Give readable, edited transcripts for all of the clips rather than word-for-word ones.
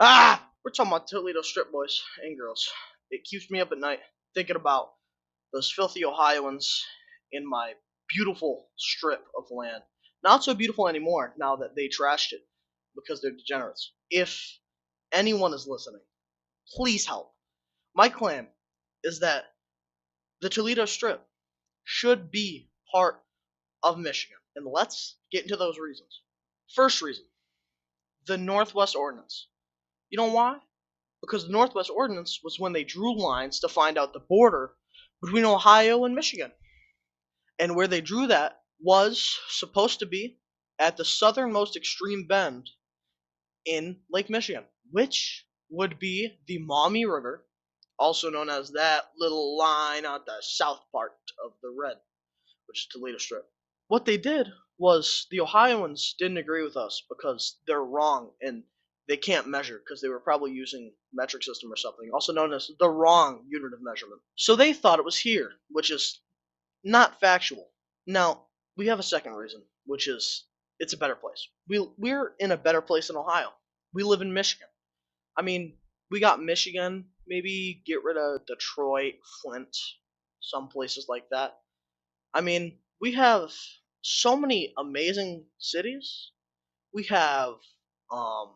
We're talking about Toledo strip boys and girls. It keeps me up at night thinking about those filthy Ohioans in my beautiful strip of land. Not so beautiful anymore now that they trashed it because they're degenerates. If anyone is listening, please help. My claim is that the Toledo strip should be part of Michigan. And let's get into those reasons. First reason, the Northwest Ordinance. You know why? Because the Northwest Ordinance was when they drew lines to find out the border between Ohio and Michigan. And where they drew that was supposed to be at the southernmost extreme bend in Lake Michigan, which would be the Maumee River, also known as that little line out the south part of the red, which is Toledo Strip. What they did was the Ohioans didn't agree with us because they're wrong and they can't measure because they were probably using metric system or something, also known as the wrong unit of measurement. So they thought it was here, which is not factual. Now, we have a second reason, which is it's a better place. We're in a better place than Ohio. We live in Michigan. I mean, we got Michigan, maybe get rid of Detroit, Flint, some places like that. I mean, we have so many amazing cities. We have um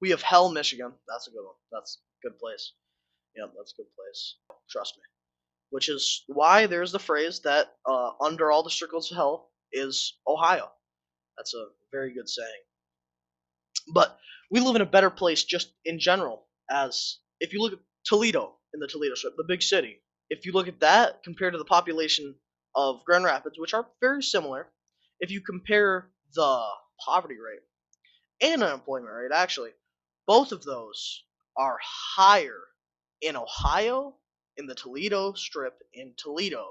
we have Hell, Michigan. That's a good one. That's a good place. Yeah, that's a good place. Trust me. Which is why there's the phrase that under all the circles of hell is Ohio. That's a very good saying. But we live in a better place just in general. As if you look at Toledo in the Toledo Strip, the big city, if you look at that compared to the population of Grand Rapids, which are very similar, if you compare the poverty rate and unemployment rate, actually, both of those are higher in Ohio, in the Toledo Strip in Toledo,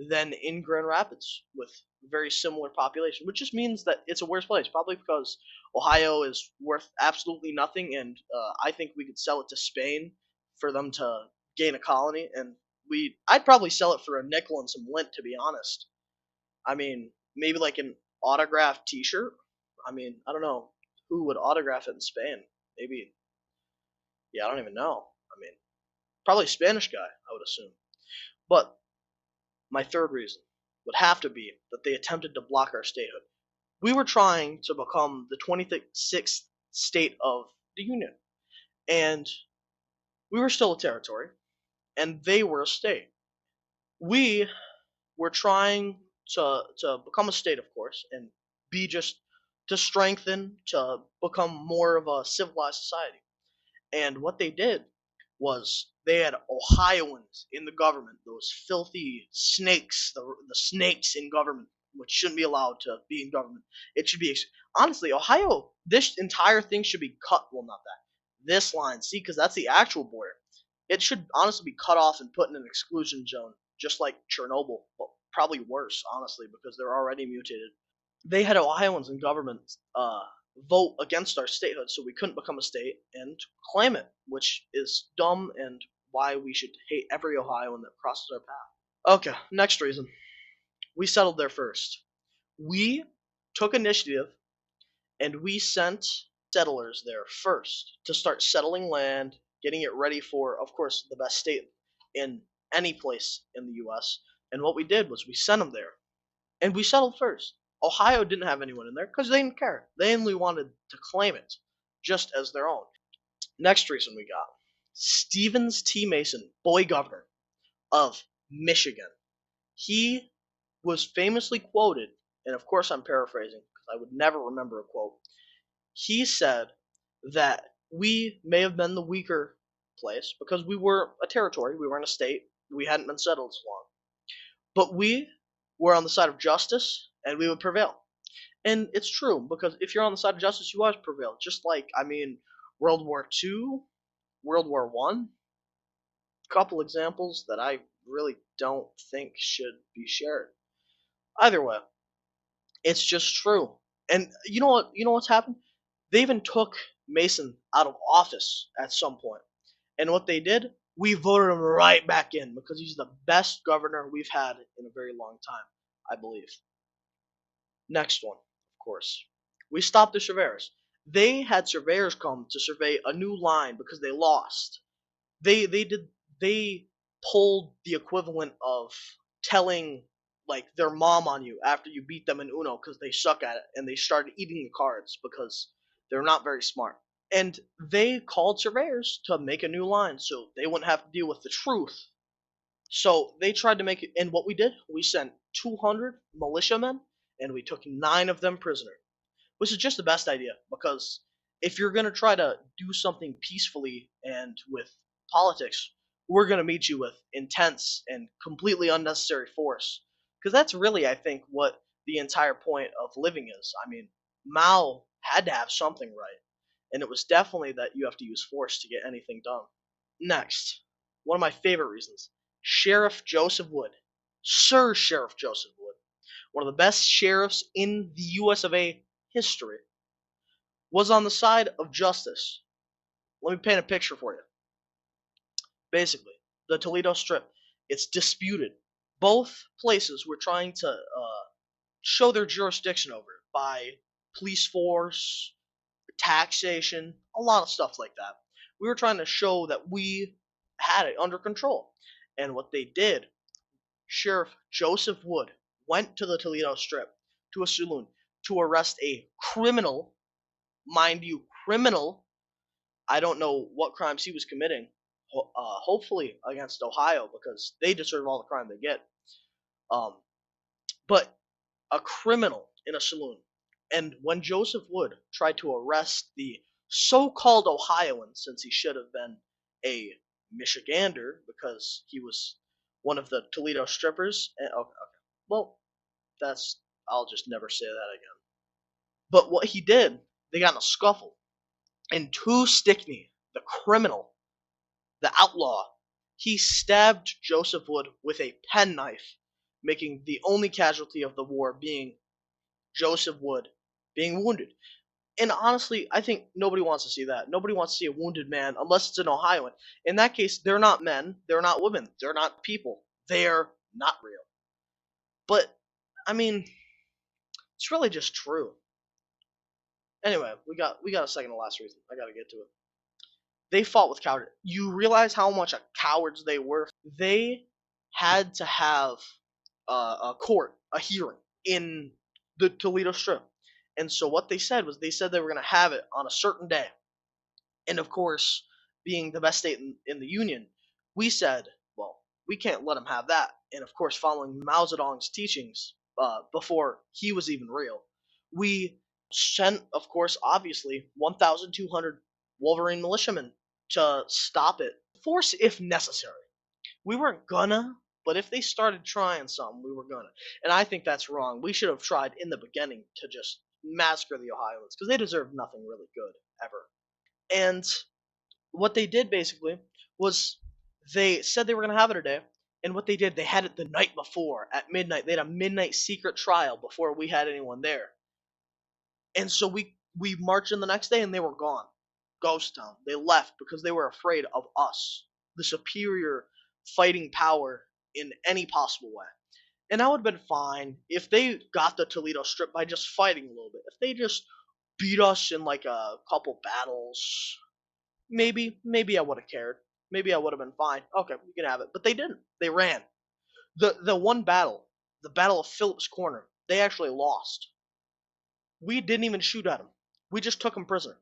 than in Grand Rapids with very similar population, which just means that it's a worse place. Probably because Ohio is worth absolutely nothing, and I think we could sell it to Spain for them to gain a colony, and I'd probably sell it for a nickel and some lint, to be honest. I mean, maybe like an autographed T-shirt. I mean, I don't know who would autograph it in Spain. Maybe, yeah, I don't even know. I mean, probably a Spanish guy, I would assume. But my third reason would have to be that they attempted to block our statehood. We were trying to become the 26th state of the Union, and we were still a territory, and they were a state. We were trying to become a state, of course, and be just to strengthen to become more of a civilized society. And what they did was they had Ohioans in the government, those filthy snakes, the snakes in government, which shouldn't be allowed to be in government. It should be honestly Ohio. This entire thing should be cut. Well, not that. This line, see, because that's the actual border. It should honestly be cut off and put in an exclusion zone, just like Chernobyl. Well, probably worse, honestly, because they're already mutated. They had Ohioans in government vote against our statehood, so we couldn't become a state and claim it, which is dumb and why we should hate every Ohioan that crosses our path. Okay, next reason. We settled there first. We took initiative and we sent settlers there first to start settling land, getting it ready for, of course, the best state in any place in the U.S. And what we did was we sent them there and we settled first. Ohio didn't have anyone in there because they didn't care. They only wanted to claim it just as their own. Next reason we got Stevens T. Mason, boy governor of Michigan. He was famously quoted, and of course I'm paraphrasing because I would never remember a quote. He said that we may have been the weaker place because we were a territory, we weren't a state, we hadn't been settled so long. But we were on the side of justice and we would prevail. And it's true because if you're on the side of justice, you always prevail. Just like World War II, World War One, couple examples that I really don't think should be shared. Either way, it's just true. And you know what? You know what's happened? They even took Mason out of office at some point. And what they did, we voted him right back in because he's the best governor we've had in a very long time, I believe. Next one, of course. We stopped the Cheveres. They had surveyors come to survey a new line because they lost. They pulled the equivalent of telling like their mom on you after you beat them in Uno because they suck at it, and they started eating the cards because they're not very smart. And they called surveyors to make a new line so they wouldn't have to deal with the truth. So they tried to make it, and what we did, we sent 200 militiamen, and we took 9 of them prisoner, which is just the best idea because if you're going to try to do something peacefully and with politics, we're going to meet you with intense and completely unnecessary force. Because that's really, I think, what the entire point of living is. I mean, Mao had to have something right, and it was definitely that you have to use force to get anything done. Next, one of my favorite reasons, Sheriff Joseph Wood. Sir Sheriff Joseph Wood, one of the best sheriffs in the US of A history, was on the side of justice. Let me paint a picture for you. Basically, the Toledo Strip, it's disputed. Both places were trying to show their jurisdiction over it by police force, taxation, a lot of stuff like that. We were trying to show that we had it under control. And what they did, Sheriff Joseph Wood went to the Toledo Strip to a saloon to arrest a criminal, mind you, criminal. I don't know what crimes he was committing. Hopefully against Ohio because they deserve all the crime they get. Um, but a criminal in a saloon. And when Joseph Wood tried to arrest the so-called Ohioan, since he should have been a Michigander because he was one of the Toledo strippers. Okay. Well, that's I'll just never say that again. But what he did, they got in a scuffle, and Two Stickney, the criminal, the outlaw, he stabbed Joseph Wood with a penknife, making the only casualty of the war being Joseph Wood being wounded. And honestly, I think nobody wants to see that. Nobody wants to see a wounded man unless it's an Ohioan. In that case, they're not men, they're not women, they're not people. They're not real. But I mean, it's really just true. Anyway, we got a second to last reason. I gotta get to it. They fought with cowardice. You realize how much of cowards they were? They had to have a court, a hearing in the Toledo Strip. And so what they said was they said they were going to have it on a certain day. And of course, being the best state in the Union, we said, well, we can't let them have that. And of course, following Mao Zedong's teachings before he was even real, we sent, of course, obviously, 1,200 Wolverine militiamen to stop it. Force if necessary. We weren't gonna, but if they started trying something, we were gonna. And I think that's wrong. We should have tried in the beginning to just massacre the Ohioans because they deserve nothing really good ever. And what they did basically was they said they were gonna have it today, and what they did, they had it the night before at midnight. They had a midnight secret trial before we had anyone there. And so we marched in the next day, and they were gone, ghost town. They left because they were afraid of us, the superior fighting power in any possible way. And that would have been fine if they got the Toledo Strip by just fighting a little bit. If they just beat us in like a couple battles, maybe I would have cared. Maybe I would have been fine. Okay, you can have it. But they didn't. They ran. The one battle, the Battle of Phillips Corner, they actually lost. We didn't even shoot at them. We just took them prisoner.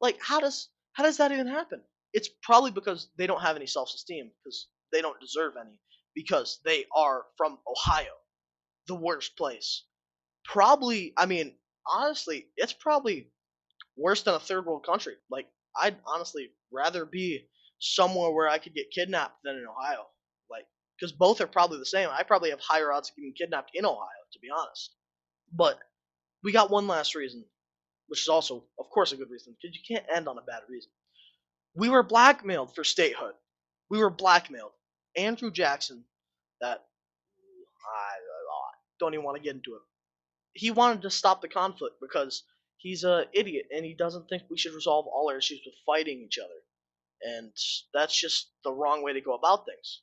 Like how does that even happen? It's probably because they don't have any self-esteem because they don't deserve any because they are from Ohio, the worst place. Probably, I mean, honestly, it's probably worse than a third world country. Like I'd honestly rather be somewhere where I could get kidnapped than in Ohio. Like because both are probably the same. I probably have higher odds of getting kidnapped in Ohio, to be honest. But we got one last reason, which is also, of course, a good reason because you can't end on a bad reason. We were blackmailed for statehood. We were blackmailed. Andrew Jackson, that I don't even want to get into it. He wanted to stop the conflict because he's an idiot and he doesn't think we should resolve all our issues with fighting each other. And that's just the wrong way to go about things.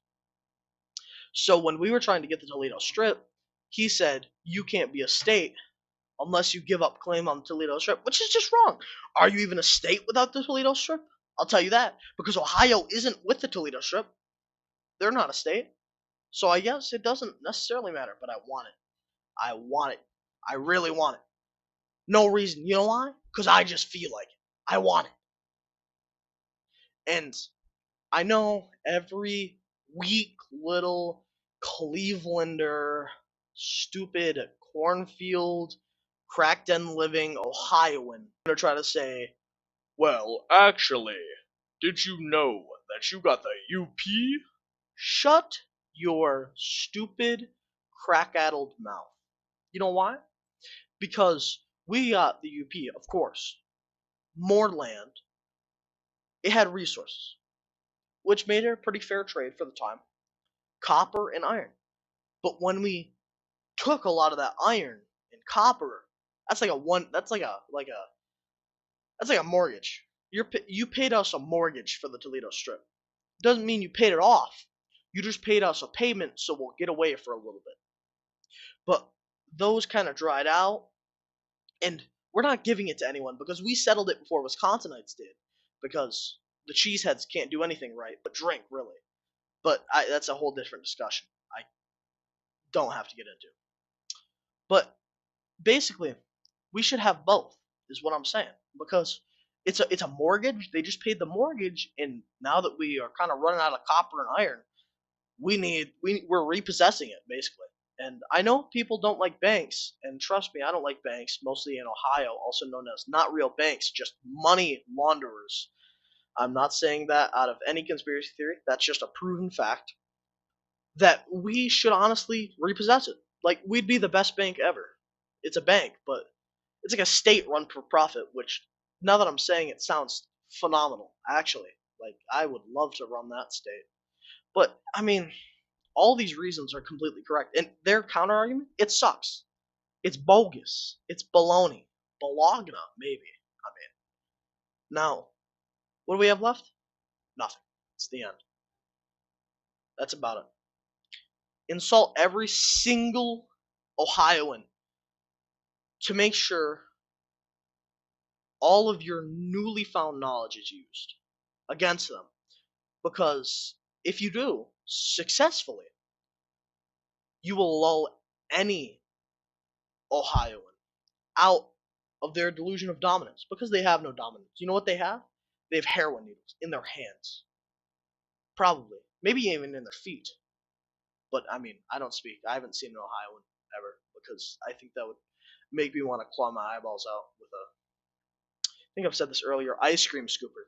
So when we were trying to get the Toledo Strip, he said, you can't be a state unless you give up claim on the Toledo Strip, which is just wrong. Are you even a state without the Toledo Strip? I'll tell you that, because Ohio isn't with the Toledo Strip. They're not a state. So I guess it doesn't necessarily matter, but I want it. I want it. I really want it. No reason. You know why? Because I just feel like it. I want it. And I know every weak little Clevelander, stupid cornfield, crack den living Ohioan gonna try to say, well, actually, did you know that you got the UP? Shut your stupid, crack-addled mouth. You know why? Because we got the UP, of course. More land. It had resources, which made it a pretty fair trade for the time. Copper and iron. But when we took a lot of that iron and copper, that's like a one. That's like a mortgage. You paid us a mortgage for the Toledo Strip. Doesn't mean you paid it off. You just paid us a payment, so we'll get away for a little bit. But those kind of dried out, and we're not giving it to anyone because we settled it before Wisconsinites did. Because the cheeseheads can't do anything right but drink, really. But that's a whole different discussion. I don't have to get into. But basically, we should have both, is what I'm saying. Because it's a mortgage. They just paid the mortgage, and now that we are kind of running out of copper and iron, we're repossessing it basically. And I know people don't like banks, and trust me, I don't like banks, mostly in Ohio, also known as not real banks, just money launderers. I'm not saying that out of any conspiracy theory. That's just a proven fact that we should honestly repossess it. Like, we'd be the best bank ever. It's a bank, but it's like a state run for profit, which, now that I'm saying it, sounds phenomenal, actually. Like, I would love to run that state. But, I mean, all these reasons are completely correct. And their counter argument, it sucks. It's bogus. It's baloney. Bologna, maybe. I mean, now, what do we have left? Nothing. It's the end. That's about it. Insult every single Ohioan to make sure all of your newly found knowledge is used against them. Because if you do successfully, you will lull any Ohioan out of their delusion of dominance because they have no dominance. You know what they have? They have heroin needles in their hands. Probably. Maybe even in their feet. But I mean, I don't speak. I haven't seen an Ohioan ever because I think that would make me want to claw my eyeballs out with a, I think I've said this earlier, ice cream scooper.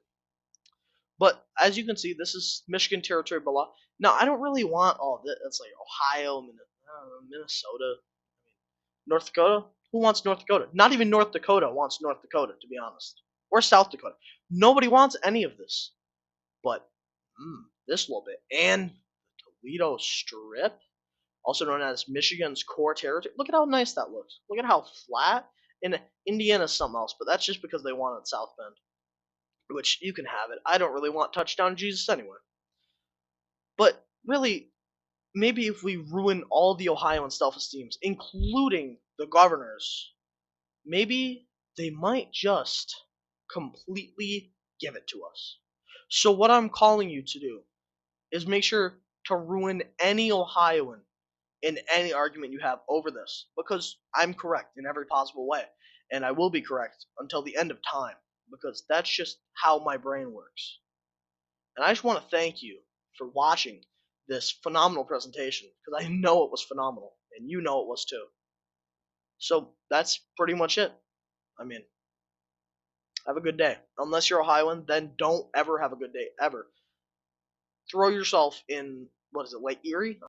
But as you can see, this is Michigan territory below. Now, I don't really want all this. It's like Ohio, Minnesota, North Dakota. Who wants North Dakota? Not even North Dakota wants North Dakota, to be honest. Or South Dakota. Nobody wants any of this. But, this little bit. And the Toledo Strip, also known as Michigan's core territory. Look at how nice that looks. Look at how flat. And Indiana's something else, but that's just because they wanted South Bend. Which, you can have it. I don't really want touchdown Jesus anyway. But, really, maybe if we ruin all the Ohioan self-esteems, including the governors, maybe they might just completely give it to us. So what I'm calling you to do is make sure to ruin any Ohioan in any argument you have over this, because I'm correct in every possible way, and I will be correct until the end of time, because that's just how my brain works. And I just want to thank you for watching this phenomenal presentation, because I know it was phenomenal, and you know it was too. So that's pretty much it. I mean, have a good day. Unless you're Ohioan, then don't ever have a good day, ever. Throw yourself in, what is it, Lake Erie?